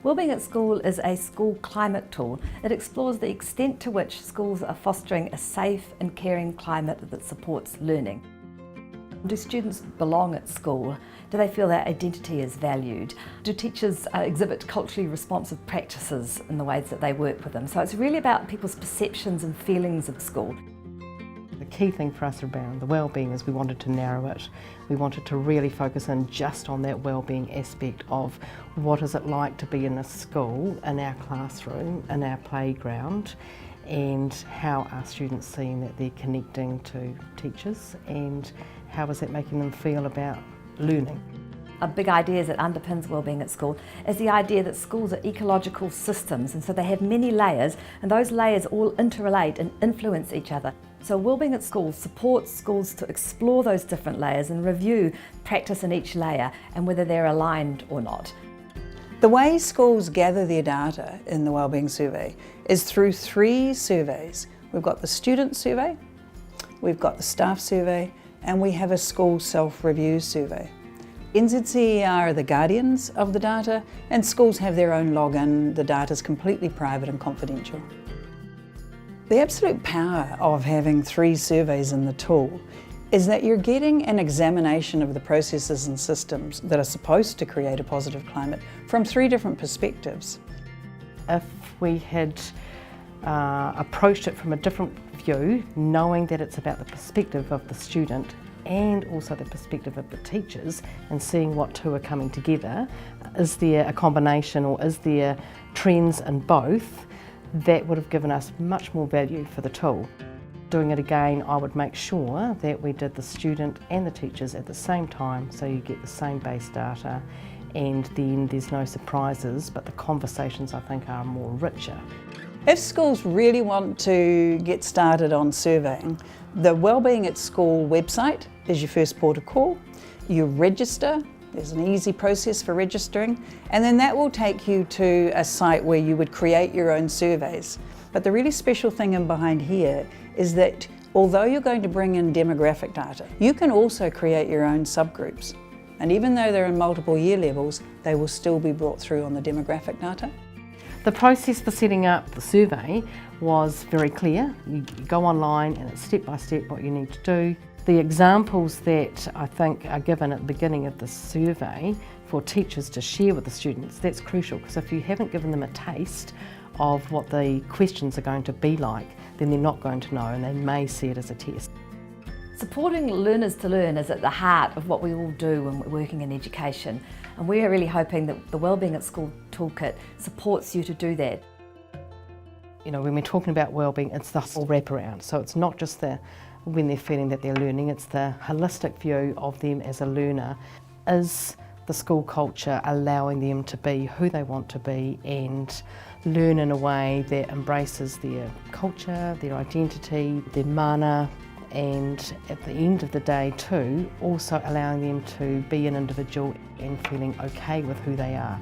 Wellbeing at School is a school climate tool. It explores the extent to which schools are fostering a safe and caring climate that supports learning. Do students belong at school? Do they feel their identity is valued? Do teachers exhibit culturally responsive practices in the ways that they work with them? So it's really about people's perceptions and feelings of school. The key thing for us around the wellbeing is we wanted to narrow it. We wanted to really focus in just on that wellbeing aspect of what is it like to be in a school, in our classroom, in our playground, and how are students seeing that they're connecting to teachers, and how is that making them feel about learning. A big idea that underpins wellbeing at school is the idea that schools are ecological systems, and so they have many layers, and those layers all interrelate and influence each other. So wellbeing at school supports schools to explore those different layers and review practice in each layer and whether they're aligned or not. The way schools gather their data in the Wellbeing Survey is through 3 surveys. We've got the student survey, we've got the staff survey, and we have a school self-review survey. NZCER are the guardians of the data, and schools have their own login. The data is completely private and confidential. The absolute power of having 3 surveys in the tool is that you're getting an examination of the processes and systems that are supposed to create a positive climate from 3 different perspectives. If we had approached it from a different view, knowing that it's about the perspective of the student and also the perspective of the teachers, and seeing what 2 are coming together, is there a combination or is there trends in both, that would have given us much more value for the tool. Doing it again, I would make sure that we did the student and the teachers at the same time, so you get the same base data, and then there's no surprises, but the conversations I think are more richer. If schools really want to get started on surveying, the Wellbeing at School website is your first port of call. You register. There's an easy process for registering, and then that will take you to a site where you would create your own surveys. But the really special thing in behind here is that although you're going to bring in demographic data, you can also create your own subgroups. And even though they're in multiple year levels, they will still be brought through on the demographic data. The process for setting up the survey was very clear. You go online and it's step by step what you need to do. The examples that I think are given at the beginning of the survey for teachers to share with the students, that's crucial, because if you haven't given them a taste of what the questions are going to be like, then they're not going to know, and they may see it as a test. Supporting learners to learn is at the heart of what we all do when we're working in education, and we are really hoping that the Wellbeing at School toolkit supports you to do that. You know, when we're talking about wellbeing, it's the whole wraparound. So it's not just when they're feeling that they're learning, it's the holistic view of them as a learner. Is the school culture allowing them to be who they want to be and learn in a way that embraces their culture, their identity, their mana, and at the end of the day too, also allowing them to be an individual and feeling okay with who they are.